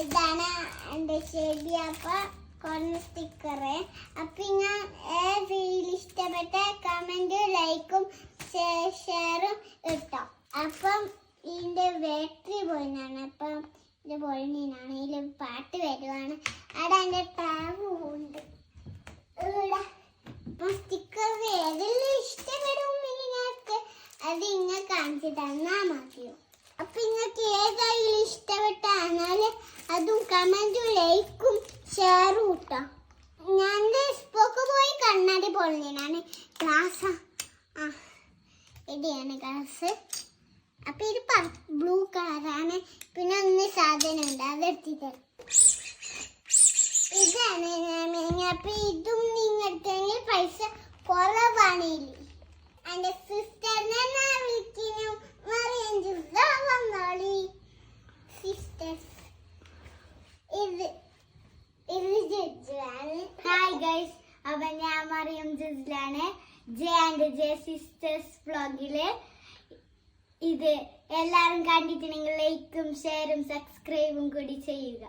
ഇതാണ് എൻ്റെ ചെടി. അപ്പൊ കുറഞ്ഞ സ്റ്റിക്കറ്. അപ്പൊ ഞാൻ റീൽ ഇഷ്ടപ്പെട്ട കമന്റ് ലൈക്കും ഷെയറും ഇട്ടോ. അപ്പം ഇതിന്റെ ബാറ്ററി പോയിന്നാണ്. അപ്പം ഇത് പോയിനാണ്. ഇതിൽ പാട്ട് വരുവാണ്. അവിടെ എൻ്റെ ടാബ് ഉണ്ട്. സ്റ്റിക്കർ ഏതെല്ലാം ഇഷ്ടപ്പെടും നിങ്ങൾക്ക് അത് ഇങ്ങനെ കാണിച്ചു തന്നാൽ മതിയോ. അപ്പൊ നിങ്ങൾക്ക് ഏതായാലും ഇഷ്ടപ്പെട്ടാൽ അതും കമന്റും ലൈക്കും ഷെയറും ഇട്ടോ. ഞാൻ സ്പോക്ക് പോയി കണ്ണാടി പൊളിഞ്ഞാണ് ഗ്ലാസ്. ഇടിയാണ് ഗ്ലാസ്. അപ്പൊ ഇത് ബ്ലൂ കളറാണ്. പിന്നെ ഒന്ന് സാധനം ഉണ്ട്, അതെടുത്തി തരാം. ഇതാണ് അപ്പൊ ഇതും നിങ്ങൾക്കെങ്കിൽ പൈസ കുറവാണ്. എന്റെ സിസ്റ്ററിനെ വിളിക്കുന്നു. ഹായ് ഗൈസ്, അപ്പൊ ഞാൻ മറിയം ജിസിലാണ്. ജെ ആൻഡ് ജെ സിസ്റ്റേഴ്സ് വ്ളോഗില്. ഇത് എല്ലാവരും കണ്ടിട്ടുണ്ടെങ്കിൽ ലൈക്കും ഷെയറും സബ്സ്ക്രൈബും കൂടി ചെയ്യുക.